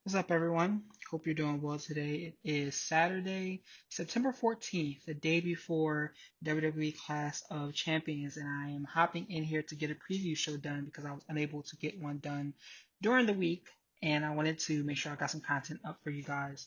What's up, everyone? Hope you're doing well today. It is Saturday, September 14th, the day before WWE Clash of Champions, and I am hopping in here to get a preview show done because I was unable to get one done during the week, and I wanted to make sure I got some content up for you guys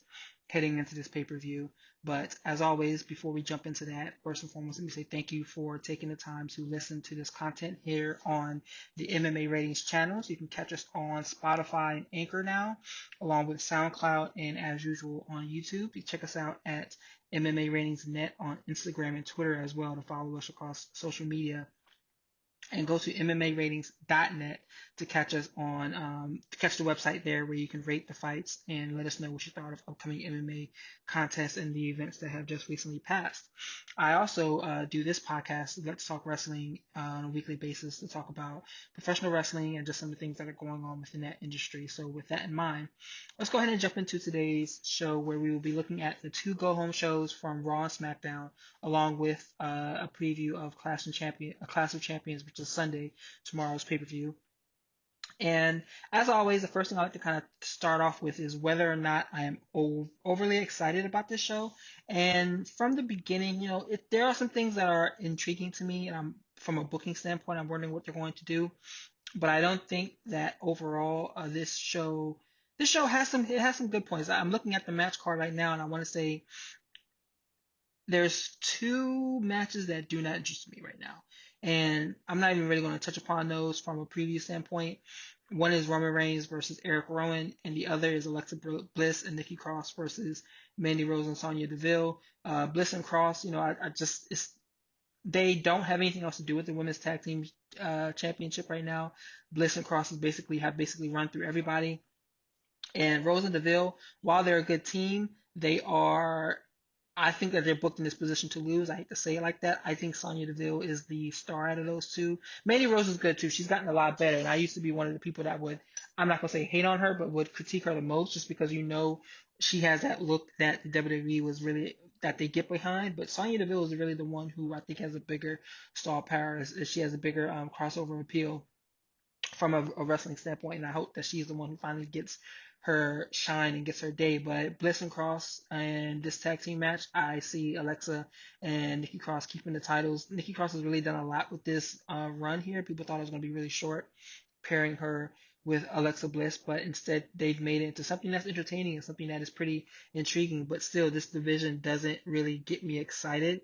heading into this pay-per-view. But as always, before we jump into that, first and foremost, let me say thank you for taking the time to listen to this content here on the MMA Ratings channel. So you can catch us on Spotify and Anchor now, along with SoundCloud and as usual on YouTube. You check us out at MMA Ratings Net on Instagram and Twitter as well to follow us across social media, and go to MMAratings.net to catch us on to catch the website there where you can rate the fights and let us know what you thought of upcoming MMA contests and the events that have just recently passed. I also do this podcast, Let's Talk Wrestling, on a weekly basis to talk about professional wrestling and just some of the things that are going on within that industry. So with that in mind, let's go ahead and jump into today's show where we will be looking at the two go-home shows from Raw and SmackDown, along with a preview of Clash of Champions, which is Sunday, tomorrow's pay-per-view. And as always, the first thing I like to kind of start off with is whether or not I am overly excited about this show. And from the beginning, there are some things that are intriguing to me, and from a booking standpoint, I'm wondering what they're going to do. But I don't think that overall this show has some good points. I'm looking at the match card right now, and I want to say there's two matches that do not interest me right now. And I'm not even really going to touch upon those from a preview standpoint. One is Roman Reigns versus Erick Rowan, and the other is Alexa Bliss and Nikki Cross versus Mandy Rose and Sonya Deville. Bliss and Cross, they don't have anything else to do with the women's tag team championship right now. Bliss and Cross have basically run through everybody. And Rose and Deville, while they're a good team, they are. I think that they're booked in this position to lose. I hate to say it like that. I think Sonya Deville is the star out of those two. Mandy Rose is good too. She's gotten a lot better. And I used to be one of the people that would, I'm not going to say hate on her, but would critique her the most just because she has that look that the WWE was really, that they get behind. But Sonya Deville is really the one who I think has a bigger star power. She has a bigger crossover appeal from a wrestling standpoint, and I hope that she's the one who finally gets her shine and gets her day. But Bliss and Cross and this tag team match, I see Alexa and Nikki Cross keeping the titles. Nikki Cross has really done a lot with this run here. People thought it was going to be really short, pairing her with Alexa Bliss, but instead they've made it into something that's entertaining and something that is pretty intriguing. But still, this division doesn't really get me excited,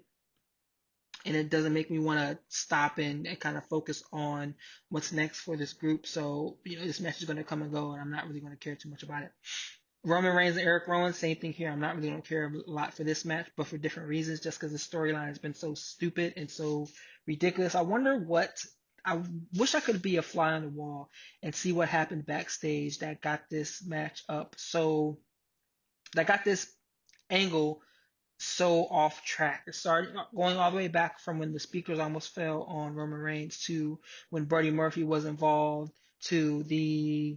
and it doesn't make me want to stop and kind of focus on what's next for this group. So, this match is going to come and go, and I'm not really going to care too much about it. Roman Reigns and Erick Rowan, same thing here. I'm not really going to care a lot for this match, but for different reasons, just because the storyline has been so stupid and so ridiculous. I wish I could be a fly on the wall and see what happened backstage that got this match up. That got this angle so off track. It started going all the way back from when the speakers almost fell on Roman Reigns to when Buddy Murphy was involved to the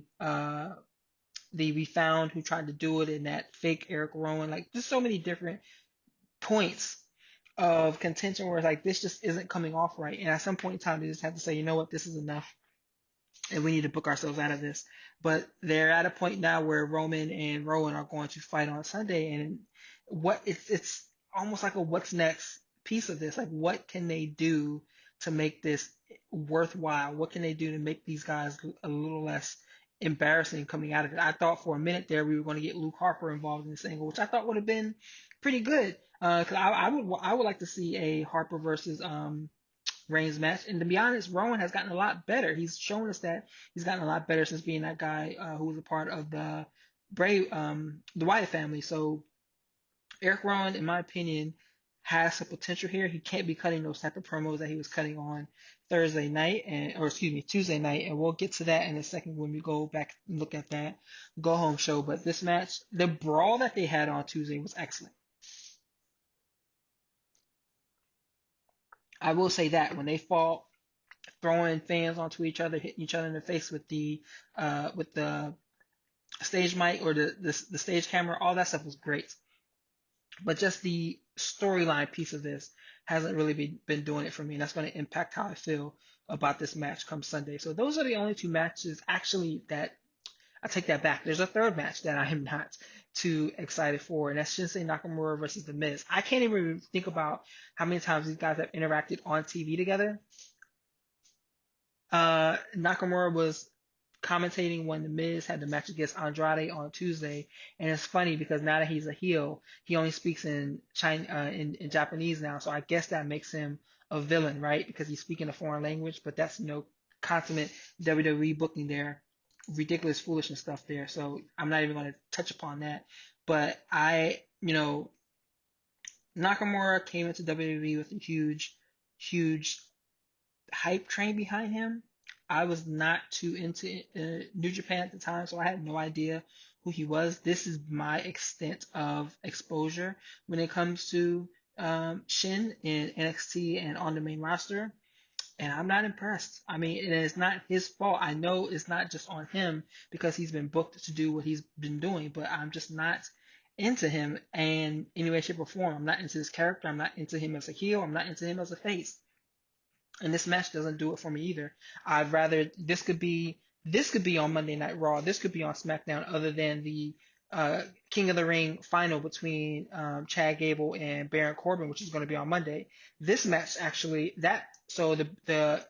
We Found who tried to do it in that fake Erick Rowan. Like, just so many different points of contention where it's like this just isn't coming off right. And at some point in time, they just have to say, you know what, this is enough, and we need to book ourselves out of this. But they're at a point now where Roman and Rowan are going to fight on Sunday, and it's almost like a what's next piece of this. Like, what can they do to make this worthwhile? What can they do to make these guys a little less embarrassing coming out of it? I thought for a minute there we were going to get Luke Harper involved in this angle, which I thought would have been pretty good. Because I would like to see a Harper versus Reigns match. And to be honest, Rowan has gotten a lot better. He's shown us that he's gotten a lot better since being that guy who was a part of the Wyatt family. So Erick Rowan, in my opinion, has some potential here. He can't be cutting those type of promos that he was cutting on Tuesday night, and we'll get to that in a second when we go back and look at that go home show. But this match, the brawl that they had on Tuesday was excellent. I will say that when they fought, throwing fans onto each other, hitting each other in the face with the stage mic or the stage camera, all that stuff was great. But just the storyline piece of this hasn't really been doing it for me, and that's going to impact how I feel about this match come Sunday. So those are the only two matches actually that I take that back. There's a third match that I am not too excited for, and that's Shinsuke Nakamura versus The Miz. I can't even think about how many times these guys have interacted on TV together. Nakamura was commentating when The Miz had the match against Andrade on Tuesday, and it's funny because now that he's a heel, he only speaks in in Japanese now. So I guess that makes him a villain, right? Because he's speaking a foreign language, but that's consummate WWE booking there, ridiculous, foolish and stuff there. So I'm not even going to touch upon that. But Nakamura came into WWE with a huge, huge hype train behind him. I was not too into New Japan at the time, so I had no idea who he was. This is my extent of exposure when it comes to Shin in NXT and on the main roster, and I'm not impressed. I mean, it is not his fault. I know it's not just on him because he's been booked to do what he's been doing, but I'm just not into him in any way, shape, or form. I'm not into his character. I'm not into him as a heel. I'm not into him as a face. And this match doesn't do it for me either. I'd rather this could be on Monday Night Raw. This could be on SmackDown, other than the King of the Ring final between Chad Gable and Baron Corbin, which is going to be on Monday. This match actually the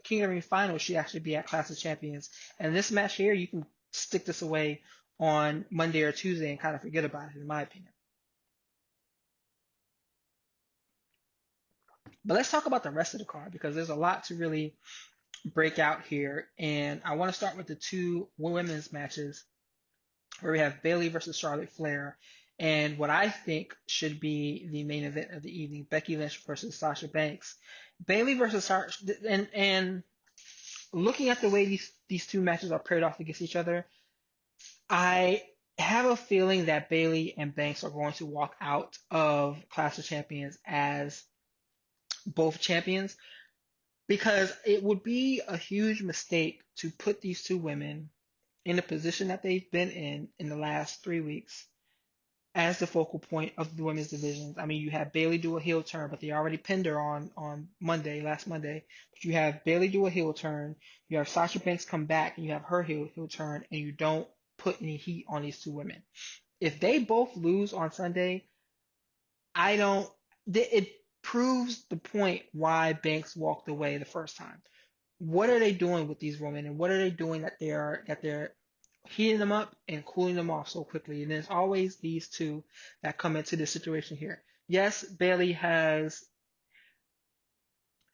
King of the Ring final should actually be at Clash of Champions, and this match here you can stick this away on Monday or Tuesday and kind of forget about it, in my opinion. But let's talk about the rest of the card because there's a lot to really break out here. And I want to start with the two women's matches where we have Bayley versus Charlotte Flair and what I think should be the main event of the evening, Becky Lynch versus Sasha Banks. Bayley versus Sasha, and looking at the way these two matches are paired off against each other, I have a feeling that Bayley and Banks are going to walk out of Clash of Champions as both champions, because it would be a huge mistake to put these two women in the position that they've been in the last 3 weeks as the focal point of the women's divisions. I mean, you have Bayley do a heel turn, but they already pinned her on last Monday. But you have Bayley do a heel turn, you have Sasha Banks come back, and you have her heel turn, and you don't put any heat on these two women. If they both lose on Sunday, it proves the point why Banks walked away the first time. What are they doing with these women, and what are they doing that they're heating them up and cooling them off so quickly? And there's always these two that come into this situation here. Yes, Bayley has.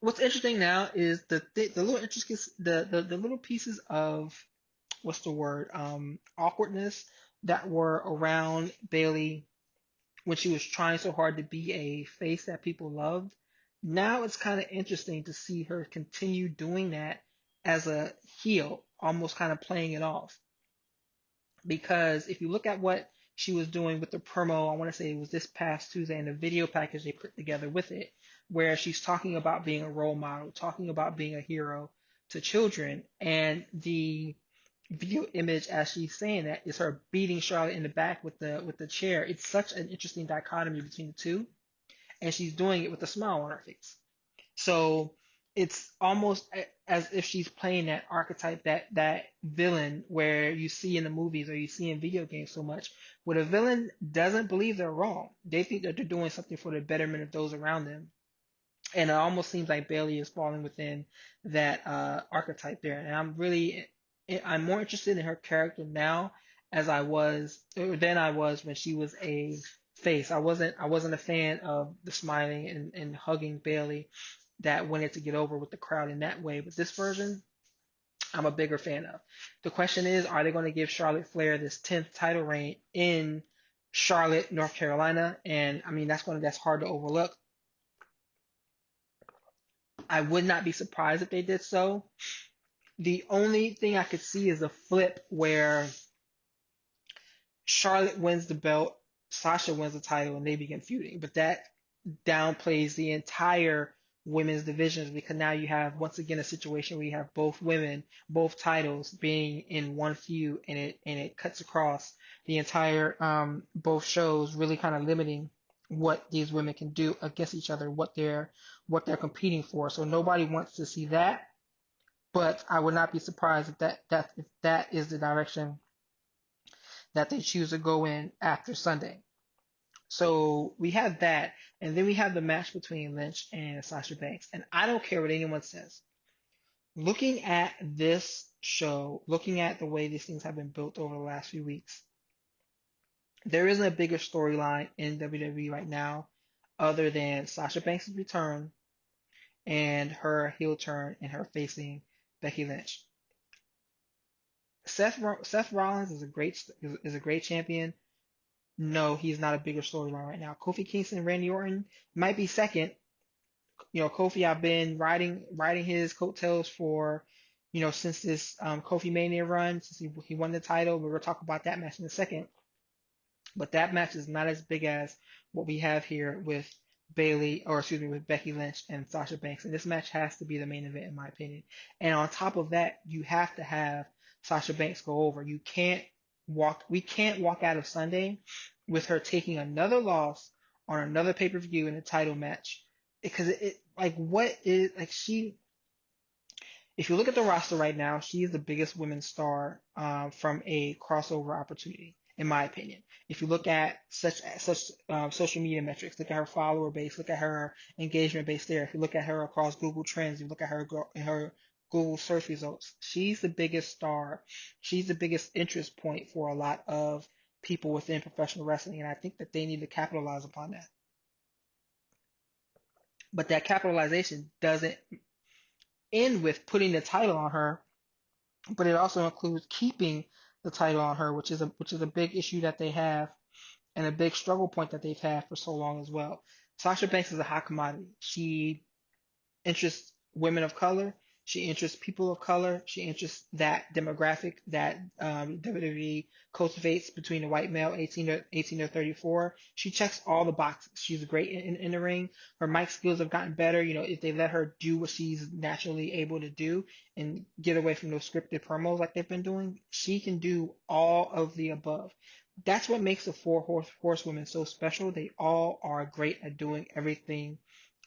What's interesting now is the little intricacies, the little pieces of what's the word awkwardness that were around Bayley when she was trying so hard to be a face that people loved. Now it's kind of interesting to see her continue doing that as a heel, almost kind of playing it off. Because if you look at what she was doing with the promo, I want to say it was this past Tuesday, and the video package they put together with it, where she's talking about being a role model, talking about being a hero to children, and the video image as she's saying that is her beating Charlotte in the back with the chair. It's such an interesting dichotomy between the two, and she's doing it with a smile on her face. So it's almost as if she's playing that archetype, that villain where you see in the movies or you see in video games so much, where the villain doesn't believe they're wrong. They think that they're doing something for the betterment of those around them. And it almost seems like Bayley is falling within that archetype there. And I'm more interested in her character now than I was when she was a face. I wasn't a fan of the smiling and hugging Bayley that wanted to get over with the crowd in that way. But this version, I'm a bigger fan of. The question is, are they going to give Charlotte Flair this 10th title reign in Charlotte, North Carolina? And I mean, that's hard to overlook. I would not be surprised if they did so. The only thing I could see is a flip where Charlotte wins the belt, Sasha wins the title, and they begin feuding. But that downplays the entire women's divisions, because now you have once again a situation where you have both women, both titles being in one feud, and it cuts across the entire both shows, really kind of limiting what these women can do against each other, what they're competing for. So nobody wants to see that. But I would not be surprised if that is the direction that they choose to go in after Sunday. So we have that, and then we have the match between Lynch and Sasha Banks. And I don't care what anyone says. Looking at this show, looking at the way these things have been built over the last few weeks, there isn't a bigger storyline in WWE right now other than Sasha Banks' return and her heel turn and her facing Becky Lynch. Seth Rollins is a great champion. No, he's not a bigger storyline right now. Kofi Kingston and Randy Orton might be second. Kofi, I've been riding his coattails for, since this Kofi Mania run, since he won the title. But we'll talk about that match in a second. But that match is not as big as what we have here with with Becky Lynch and Sasha Banks. And this match has to be the main event, in my opinion. And on top of that, you have to have Sasha Banks go over. We can't walk out of Sunday with her taking another loss on another pay-per-view in a title match. Because if you look at the roster right now, she is the biggest women's star from a crossover opportunity, in my opinion. If you look at such social media metrics, look at her follower base, look at her engagement base there. If you look at her across Google Trends, you look at her Google search results, she's the biggest star. She's the biggest interest point for a lot of people within professional wrestling, and I think that they need to capitalize upon that. But that capitalization doesn't end with putting the title on her, but it also includes keeping the title on her, which is a big issue that they have and a big struggle point that they've had for so long as well. Sasha Banks is a hot commodity. She interests women of color. She interests people of color. She interests that demographic that WWE cultivates between the white male 18 to 34. She checks all the boxes. She's great in the ring. Her mic skills have gotten better. If they let her do what she's naturally able to do and get away from those scripted promos like they've been doing, she can do all of the above. That's what makes the four horsewomen so special. They all are great at doing everything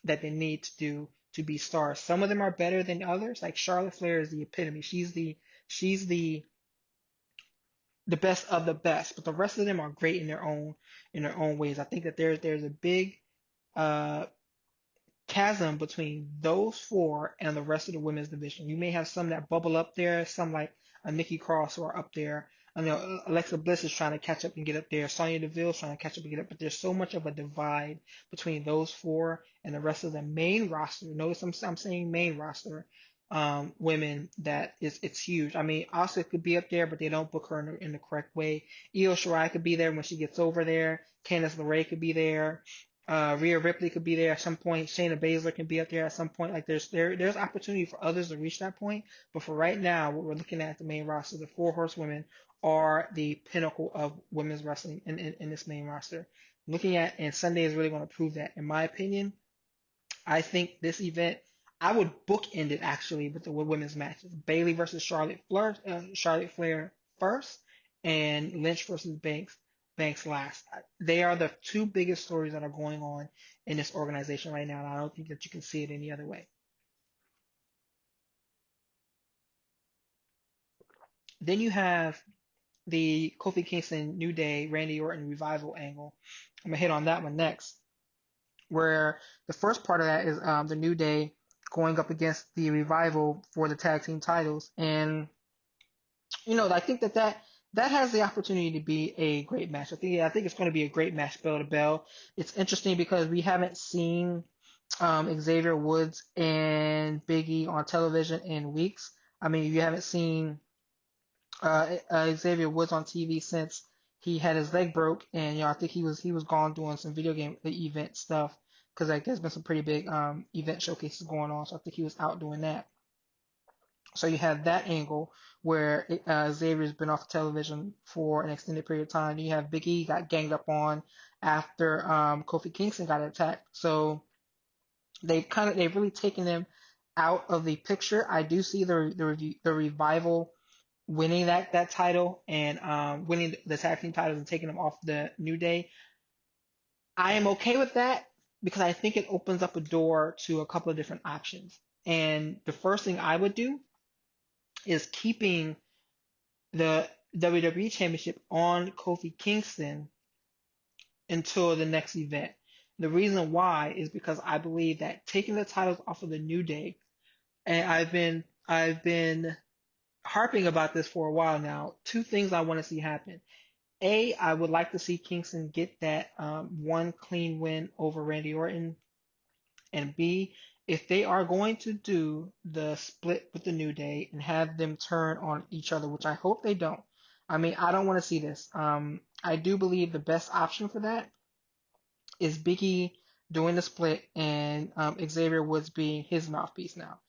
that they need to do to be stars. Some of them are better than others. Like Charlotte Flair is the epitome. She's the best of the best, but the rest of them are great in their own ways. I think that there's a big uh chasm between those four and the rest of the women's division. You may have some that bubble up there, some like a Nikki Cross who are up there. I know Alexa Bliss is trying to catch up and get up there. Sonya Deville is trying to catch up and get up, but there's so much of a divide between those four and the rest of the main roster. Notice I'm saying main roster women that it's huge. I mean, Asuka could be up there, but they don't book her in the correct way. Io Shirai could be there when she gets over there. Candice LeRae could be there. Rhea Ripley could be there at some point. Shayna Baszler can be up there at some point. Like there's opportunity for others to reach that point. But for right now, what we're looking at the main roster, the four horsewomen are the pinnacle of women's wrestling in this main roster. Looking at and Sunday is really going to prove that. In my opinion, I think this event I would bookend it actually with the women's matches: Bayley versus Charlotte Flair first, and Lynch versus Banks last. They are the two biggest stories that are going on in this organization right now, and I don't think that you can see it any other way. Then you have the Kofi Kingston New Day Randy Orton revival angle. I'm gonna hit on that one next, where the first part of that is the New Day going up against the revival for the tag team titles, and I think that has the opportunity to be a great match. I think it's going to be a great match bell to bell. It's interesting because we haven't seen Xavier Woods and Big E on television in weeks. I mean, you haven't seen Xavier Woods on TV since he had his leg broke, and I think he was gone doing some video game event stuff because like there's been some pretty big event showcases going on. So I think he was out doing that. So you have that angle where Xavier's been off television for an extended period of time. You have Big E got ganged up on after Kofi Kingston got attacked. So they've really taken them out of the picture. I do see the revival winning that title and winning the tag team titles and taking them off the New Day. I am okay with that because I think it opens up a door to a couple of different options. And the first thing I would do is keeping the WWE Championship on Kofi Kingston until the next event. The reason why is because I believe that taking the titles off of the New Day, and I've been harping about this for a while now. Two things I want to see happen. A, I would like to see Kingston get that one clean win over Randy Orton. And B, if they are going to do the split with the New Day and have them turn on each other, which I hope they don't. I mean, I don't want to see this. I do believe the best option for that is Biggie doing the split and Xavier Woods being his mouthpiece now.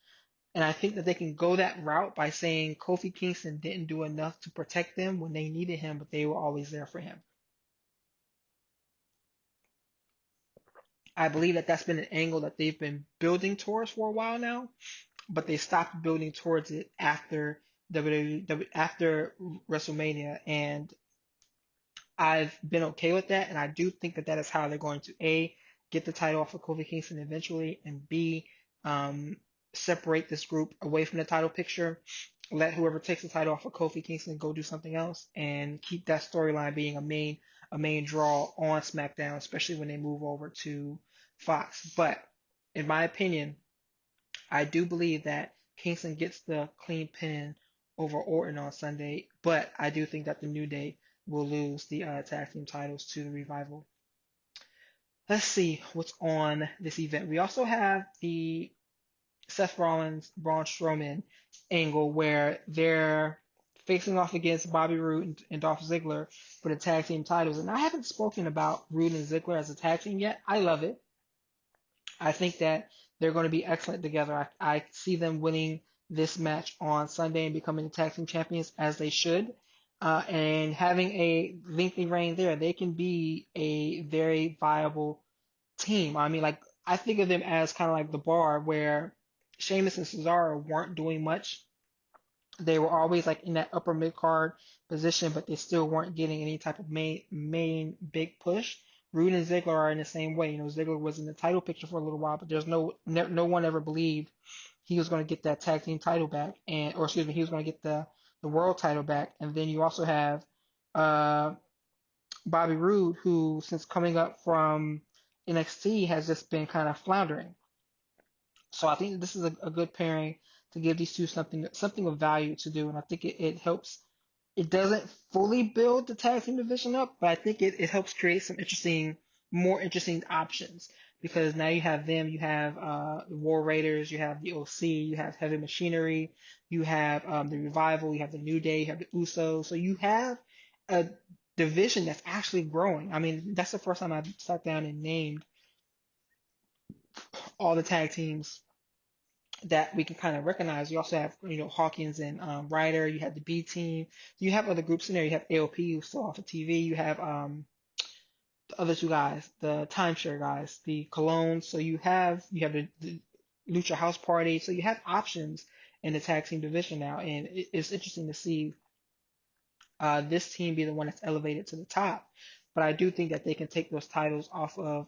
And I think that they can go that route by saying Kofi Kingston didn't do enough to protect them when they needed him, but they were always there for him. I believe that that's been an angle that they've been building towards for a while now, but they stopped building towards it after after WrestleMania, and I've been okay with that, and I do think that that is how they're going to A, get the title off of Kofi Kingston eventually, and B, um, separate this group away from the title picture, let whoever takes the title off of Kofi Kingston go do something else, and keep that storyline being a main draw on SmackDown, especially when they move over to Fox. But in my opinion, I do believe that Kingston gets the clean pin over Orton on Sunday, but I do think that the New Day will lose the tag team titles to the Revival. Let's see what's on this event. We also have the Seth Rollins, Braun Strowman angle where they're facing off against Bobby Roode and Dolph Ziggler for the tag team titles. And I haven't spoken about Roode and Ziggler as a tag team yet. I love it. I think that they're going to be excellent together. I see them winning this match on Sunday and becoming the tag team champions as they should. And having a lengthy reign there, they can be a very viable team. I mean, like, I think of them as kind of like the Bar, where Sheamus and Cesaro weren't doing much. They were always like in that upper mid card position, but they still weren't getting any type of main big push. Roode and Ziggler are in the same way. You know, Ziggler was in the title picture for a little while, but there's no one ever believed he was going to get that tag team title back, and or excuse me, he was going to get the world title back. And then you also have uh, Bobby Roode, who since coming up from NXT has just been kind of floundering. So I think that this is a good pairing to give these two something of value to do, and I think it helps. It doesn't fully build the tag team division up, but I think it helps create some more interesting options because now you have them, you have the War Raiders, you have the OC, you have Heavy Machinery, you have the Revival, you have the New Day, you have the Usos, so you have a division that's actually growing. I mean, that's the first time I've sat down and named all the tag teams that we can kind of recognize. You also have, Hawkins and Ryder. You have the B team. You have other groups in there. You have AOP who's still off of TV. You have the other two guys, the timeshare guys, the Colognes. So you have the Lucha House Party. So you have options in the tag team division now, and it's interesting to see this team be the one that's elevated to the top. But I do think that they can take those titles off of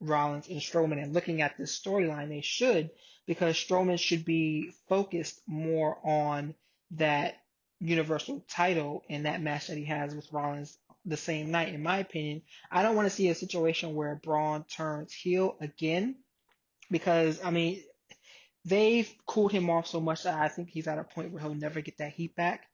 Rollins and Strowman. And looking at this storyline, they should, because Strowman should be focused more on that Universal title and that match that he has with Rollins the same night, in my opinion. I don't want to see a situation where Braun turns heel again, because, I mean, they've cooled him off so much that I think he's at a point where he'll never get that heat back.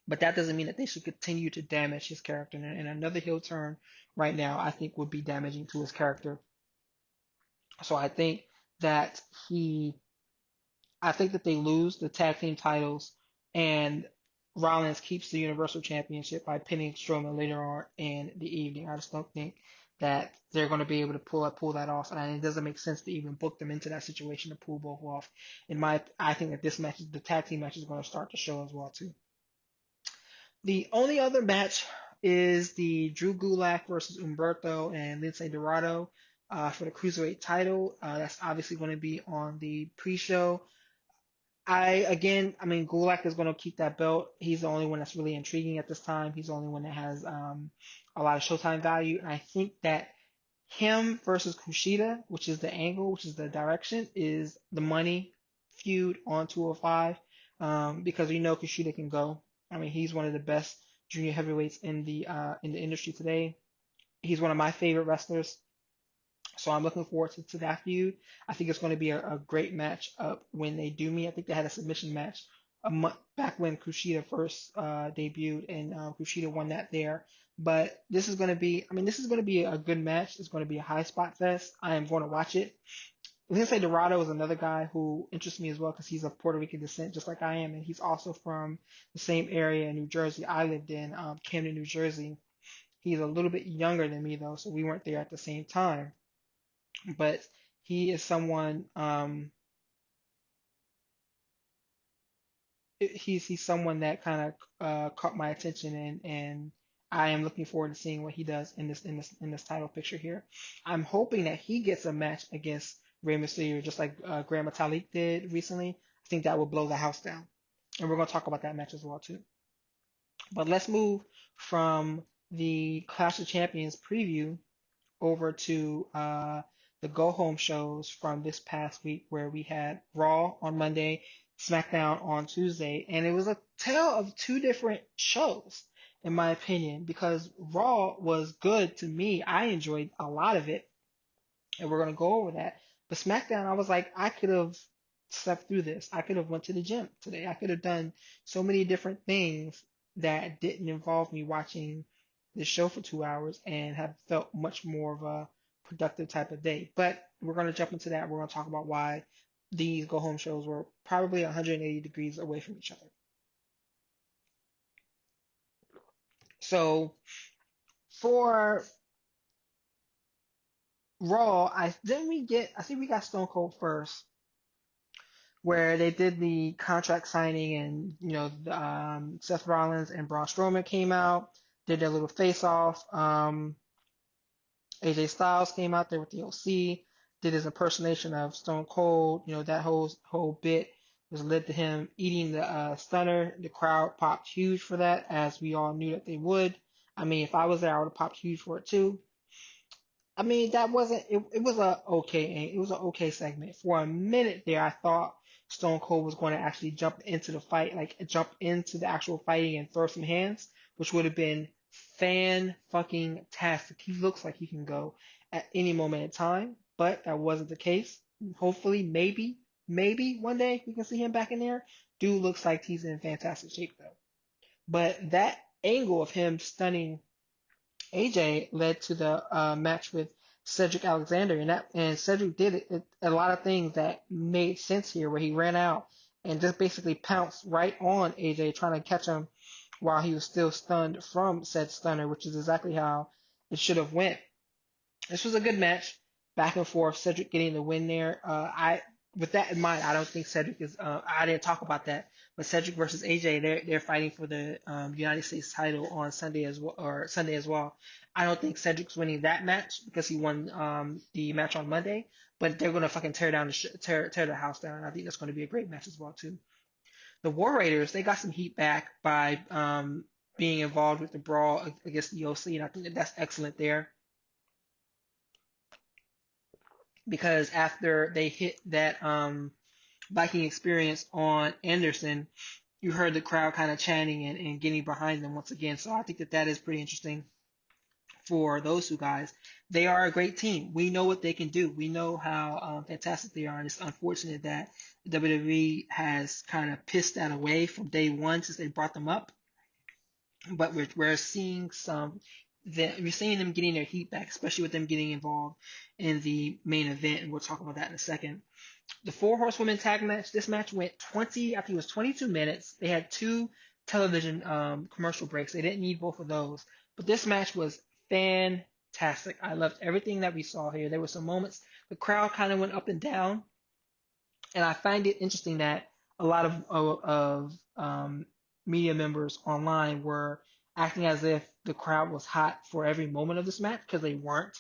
But that doesn't mean that they should continue to damage his character. And another heel turn right now, I think, would be damaging to his character. So that he, I think that they lose the tag team titles, and Rollins keeps the Universal Championship by pinning Strowman later on in the evening. I just don't think that they're going to be able to pull that off, and it doesn't make sense to even book them into that situation to pull both off. I think that the tag team match is going to start to show as well too. The only other match is the Drew Gulak versus Humberto and Lince Dorado for the Cruiserweight title. That's obviously going to be on the pre-show. I mean, Gulak is going to keep that belt. He's the only one that's really intriguing at this time. He's the only one that has a lot of Showtime value. And I think that him versus Kushida, which is the angle, which is the direction, is the money feud on 205. because we know Kushida can go. I mean, he's one of the best junior heavyweights in the industry today. He's one of my favorite wrestlers. So I'm looking forward to that feud. I think it's going to be a great match up when they do meet. I think they had a submission match a month back when Kushida first debuted, and Kushida won that there. But this is going to be, I mean, this is going to be a good match. It's going to be a high spot fest. I am going to watch it. I was going to say Dorado is another guy who interests me as well because he's of Puerto Rican descent, just like I am, and he's also from the same area in New Jersey I lived in, Camden, New Jersey. He's a little bit younger than me though, so we weren't there at the same time. But he is someone he's someone that kind of caught my attention, and I am looking forward to seeing what he does in this title picture here. I'm hoping that he gets a match against Rey Mysterio just like Grand Metalik did recently. I think that will blow the house down. And we're going to talk about that match as well too. But let's move from the Clash of Champions preview over to the go home shows from this past week where we had Raw on Monday, SmackDown on Tuesday, and it was a tale of two different shows, in my opinion, because Raw was good to me. I enjoyed a lot of it, and we're gonna go over that. But SmackDown, I was like, I could have slept through this. I could have went to the gym today. I could have done so many different things that didn't involve me watching this show for 2 hours and have felt much more of a productive type of day. But we're gonna jump into that. We're gonna talk about why these go home shows were probably 180 degrees away from each other. So for Raw, I think we got Stone Cold first, where they did the contract signing, and Seth Rollins and Braun Strowman came out, did their little face off. AJ Styles came out there with the OC, did his impersonation of Stone Cold. That whole bit was led to him eating the stunner. The crowd popped huge for that, as we all knew that they would. I mean, if I was there, I would have popped huge for it too. I mean, that wasn't it, it was an okay segment. For a minute there, I thought Stone Cold was going to actually jump into the fight, like jump into the actual fighting and throw some hands, which would have been fan fucking tastic. He looks like he can go at any moment in time, but that wasn't the case. Hopefully, maybe one day we can see him back in there. Dude looks like he's in fantastic shape though. But that angle of him stunning AJ led to the match with Cedric Alexander, and Cedric did a lot of things that made sense here, where he ran out and just basically pounced right on AJ, trying to catch him while he was still stunned from said stunner, which is exactly how it should have went. This was a good match, back and forth. Cedric getting the win there. With that in mind, I don't think Cedric is. I didn't talk about that, but Cedric versus AJ, they're fighting for the United States title on Sunday as well, or Sunday as well. I don't think Cedric's winning that match because he won the match on Monday, but they're gonna fucking tear the house down. And I think that's gonna be a great match as well too. The War Raiders, they got some heat back by being involved with the brawl against the OC, and I think that's excellent there, because after they hit that Viking experience on Anderson, you heard the crowd kind of chanting and getting behind them once again. So I think that is pretty interesting for those two guys. They are a great team. We know what they can do. We know how fantastic they are. And it's unfortunate that WWE has kind of pissed that away from day one since they brought them up. But we're seeing we're seeing them getting their heat back, especially with them getting involved in the main event, and we'll talk about that in a second. The four horsewomen tag match. This match went 20, I think it was 22 minutes. They had two television commercial breaks. They didn't need both of those, but this match was fantastic. I loved everything that we saw here. There were some moments the crowd kind of went up and down, and I find it interesting that a lot of media members online were acting as if the crowd was hot for every moment of this match, because they weren't.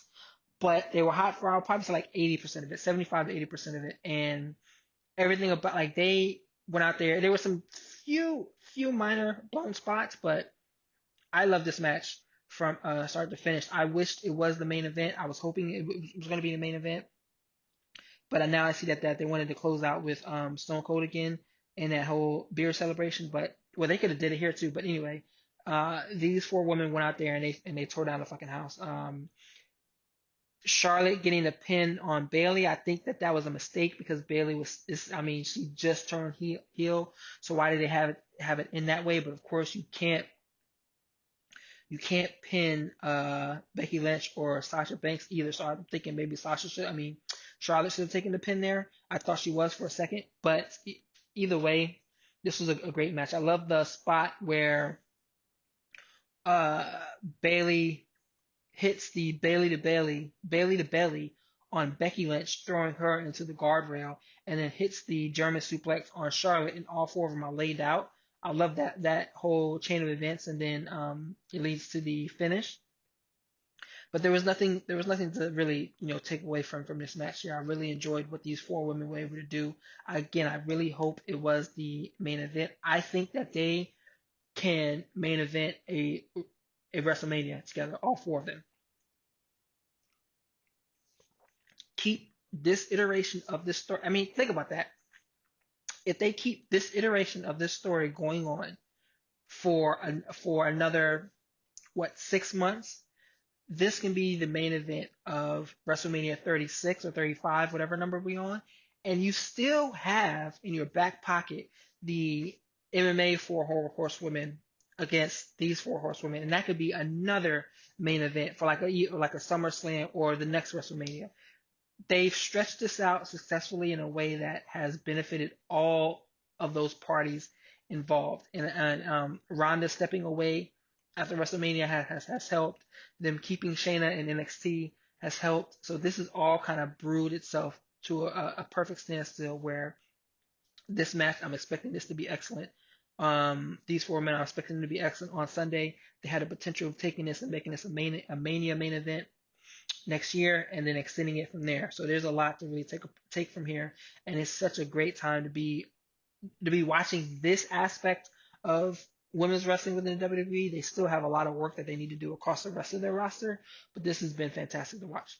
But they were hot for, I'll probably say, like 80% of it, 75 to 80% of it, and everything about, like, they went out there. There were some few minor blown spots, but I love this match from start to finish. I wished it was the main event. I was hoping it was going to be the main event, but now I see that they wanted to close out with Stone Cold again. in that whole beer celebration. But well, they could have did it here too. But anyway, these four women went out there and they tore down the fucking house. Charlotte getting the pin on Bailey, I think that was a mistake because Bailey I mean, she just turned heel, so why did they have it in that way? But of course, you can't pin Becky Lynch or Sasha Banks either. So I'm thinking maybe Charlotte should have taken the pin there. I thought she was for a second, but either way, this was a great match. I love the spot where uh Bailey hits the Bailey to belly on Becky Lynch, throwing her into the guardrail, and then hits the German suplex on Charlotte, and all four of them are laid out. I love that whole chain of events, and then it leads to the finish. But there was nothing to really take away from this match here. I really enjoyed what these four women were able to do. Again, I really hope it was the main event. I think that they can main event a WrestleMania together, all four of them. Keep this iteration of this story. I mean, think about that. If they keep this iteration of this story going on for another 6 months, this can be the main event of WrestleMania 36 or 35, whatever number we on, and you still have in your back pocket the MMA four horsewomen against these four horsewomen, and that could be another main event for like a SummerSlam or the next WrestleMania. They've stretched this out successfully in a way that has benefited all of those parties involved. And Ronda stepping away after WrestleMania has helped. Them keeping Shayna in NXT has helped. So this is all kind of brewed itself to a perfect standstill where this match, I'm expecting this to be excellent. These four men, I'm expecting them to be excellent on Sunday. They had a potential of taking this and making this a Mania main event next year and then extending it from there. So there's a lot to really take from here, and it's such a great time to be watching this aspect of women's wrestling within the WWE. They still have a lot of work that they need to do across the rest of their roster, but this has been fantastic to watch.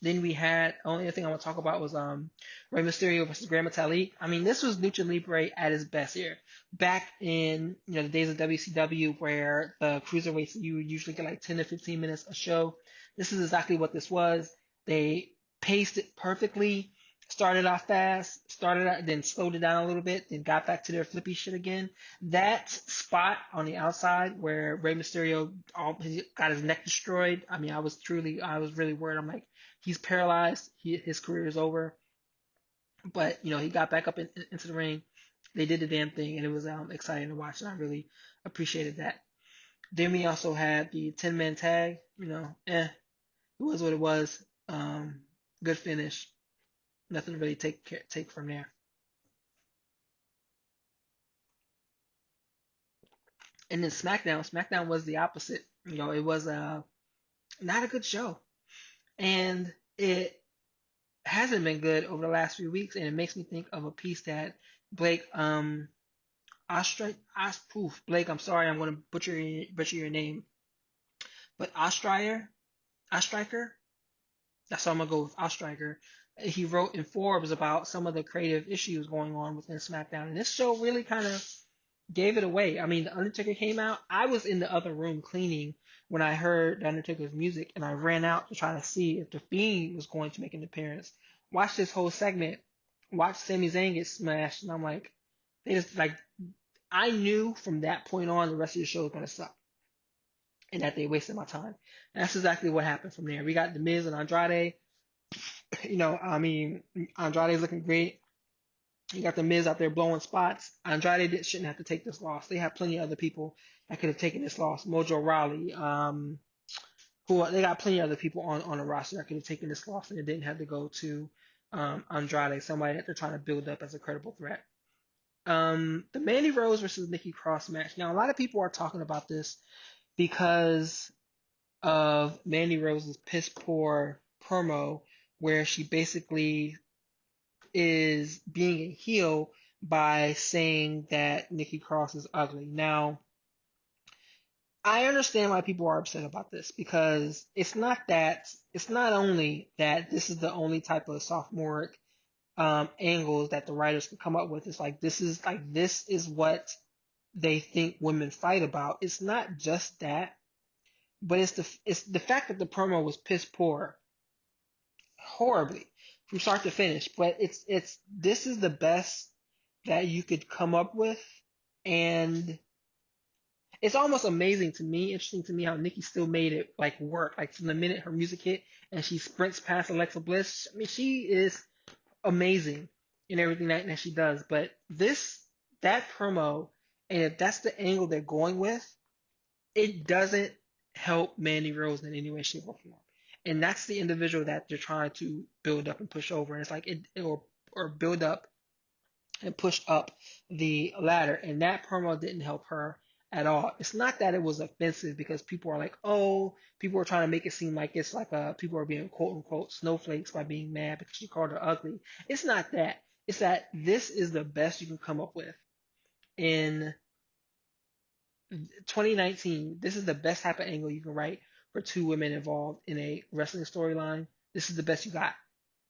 Then we had only other thing I want to talk about was Rey Mysterio versus Gran Metalik. I mean, this was Lucha Libre at its best here. Back in the days of WCW where the cruiserweights you would usually get like 10 to 15 minutes a show. This is exactly what this was. They paced it perfectly. Started off fast, then slowed it down a little bit, then got back to their flippy shit again. That spot on the outside where Rey Mysterio he got his neck destroyed. I mean, I was really worried. I'm like, he's paralyzed. His career is over. But he got back up into the ring. They did the damn thing, and it was exciting to watch, and I really appreciated that. Then we also had the 10-man tag. It was what it was. Good finish. Nothing to really take from there. And then SmackDown was the opposite. It was not a good show, and it hasn't been good over the last few weeks. And it makes me think of a piece that Blake Blake. I'm sorry, I'm going to butcher your name, but Ostriker. That's how I'm gonna go with Ostriker. He wrote in Forbes about some of the creative issues going on within SmackDown, and this show really kind of gave it away. I mean, The Undertaker came out. I was in the other room cleaning when I heard The Undertaker's music, and I ran out to try to see if The Fiend was going to make an appearance. Watch this whole segment. Watch Sami Zayn get smashed, and I'm like, they just like, I knew from that point on the rest of the show was gonna suck, and that they wasted my time. And that's exactly what happened from there. We got The Miz and Andrade. I mean, Andrade's looking great. You got The Miz out there blowing spots. Shouldn't have to take this loss. They have plenty of other people that could have taken this loss. Mojo Rawley, they got plenty of other people on the roster that could have taken this loss, and it didn't have to go to Andrade, somebody that they're trying to build up as a credible threat. The Mandy Rose versus Nikki Cross match. Now, a lot of people are talking about this because of Mandy Rose's piss poor promo where she basically is being a heel by saying that Nikki Cross is ugly. Now, I understand why people are upset about this because it's not only that this is the only type of sophomoric angles that the writers can come up with. It's like this is what they think women fight about. It's not just that, but it's the fact that the promo was piss poor, horribly from start to finish. But it's this is the best that you could come up with, and it's almost amazing to me, interesting to me how Nikki still made it like work. Like from the minute her music hit and she sprints past Alexa Bliss, I mean she is amazing in everything that she does. But that promo, and if that's the angle they're going with, it doesn't help Mandy Rose in any way, shape, or form. And that's the individual that they're trying to build up and push over. And it's like or build up and push up the ladder. And that promo didn't help her at all. It's not that it was offensive because people are like, oh, people are trying to make it seem like it's like people are being quote unquote snowflakes by being mad because she called her ugly. It's not that. It's that this is the best you can come up with in 2019. This is the best type of angle you can write for two women involved in a wrestling storyline. This is the best you got.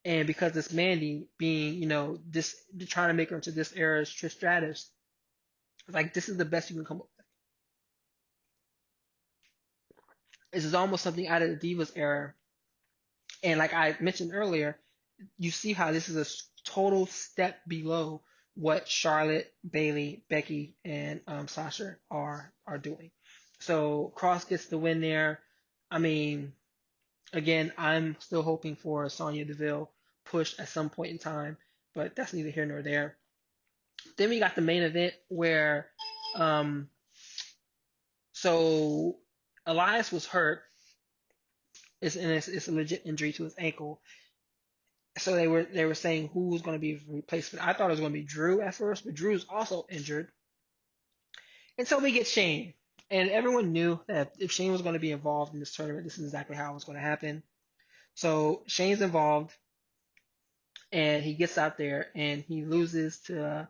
And because it's Mandy being, this trying to make her into this era's Trish Stratus, it's like this is the best you can come up with. This is almost something out of the Divas era. And like I mentioned earlier, you see how this is a total step below what Charlotte, Bayley, Becky, and Sasha are doing. So Cross gets the win there. I mean, again, I'm still hoping for a Sonya Deville push at some point in time, but that's neither here nor there. Then we got the main event where, um, so Elias was hurt. It's a legit injury to his ankle. So they were saying who was going to be his replacement. I thought it was going to be Drew at first, but Drew's also injured. And so we get Shane. And everyone knew that if Shane was going to be involved in this tournament, this is exactly how it was going to happen. So Shane's involved, and he gets out there, and he loses to,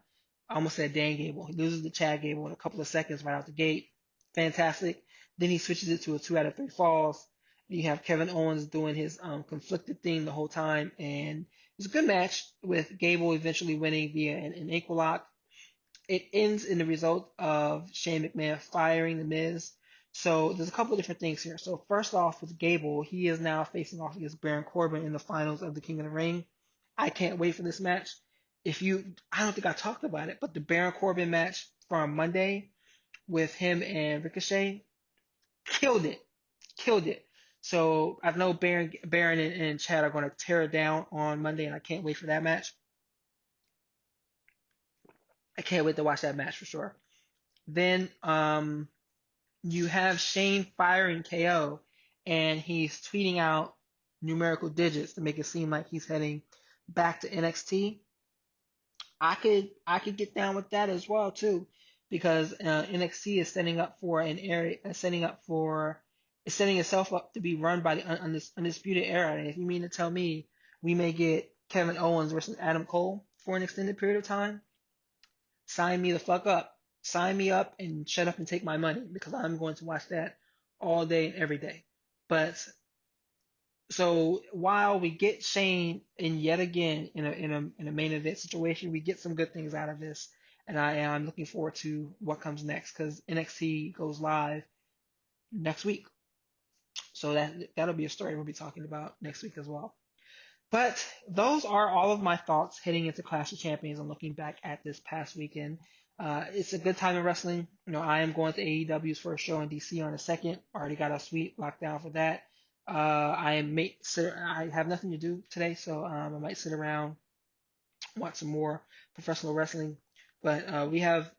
I almost said Dan Gable. He loses to Chad Gable in a couple of seconds right out the gate. Fantastic. Then he switches it to a 2 out of 3 falls. You have Kevin Owens doing his conflicted thing the whole time, and it's a good match with Gable eventually winning via an ankle lock. It ends in the result of Shane McMahon firing The Miz. So there's a couple of different things here. So first off, with Gable, he is now facing off against Baron Corbin in the finals of the King of the Ring. I can't wait for this match. I don't think I talked about it, but the Baron Corbin match from Monday with him and Ricochet killed it, killed it. So I know Baron and Chad are going to tear it down on Monday, and I can't wait for that match. I can't wait to watch that match for sure. Then you have Shane firing KO, and he's tweeting out numerical digits to make it seem like he's heading back to NXT. I could get down with that as well too, because NXT is setting up for an area, setting itself up to be run by the undisputed era. And if you mean to tell me we may get Kevin Owens versus Adam Cole for an extended period of time, sign me the fuck up. Sign me up and shut up and take my money because I'm going to watch that all day and every day. But so while we get Shane in yet again in a main event situation, we get some good things out of this, and I am looking forward to what comes next because NXT goes live next week, so that'll be a story we'll be talking about next week as well. But those are all of my thoughts heading into Clash of Champions and looking back at this past weekend. It's a good time in wrestling. I am going to AEW's first show in DC on the 2nd. Already got a suite locked down for that. I have nothing to do today, so I might sit around, watch some more professional wrestling. But we have,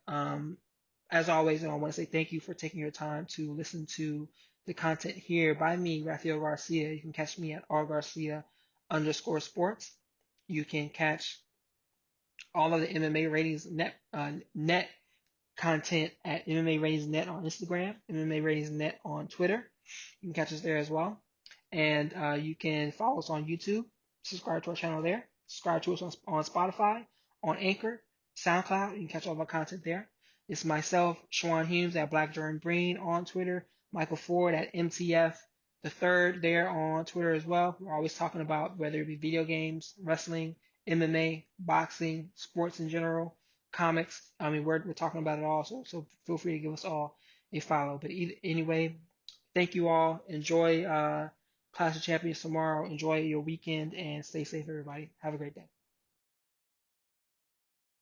as always, I want to say thank you for taking your time to listen to the content here by me, Raphael Garcia. You can catch me at rgarcia_sports. You can catch all of the MMA ratings net content at MMA Ratings Net on Instagram, MMA Ratings Net on Twitter. You can catch us there as well. And you can follow us on YouTube, subscribe to our channel there, subscribe to us on Spotify, on Anchor, SoundCloud. You can catch all of our content there. It's myself, Shawan Humes at Black Jordan Breen on Twitter, Michael Ford at MTF the third there on Twitter as well. We're always talking about whether it be video games, wrestling, MMA, boxing, sports in general, comics. I mean, we're talking about it all, so feel free to give us all a follow. But anyway, thank you all. Enjoy Clash of Champions tomorrow. Enjoy your weekend and stay safe, everybody. Have a great day.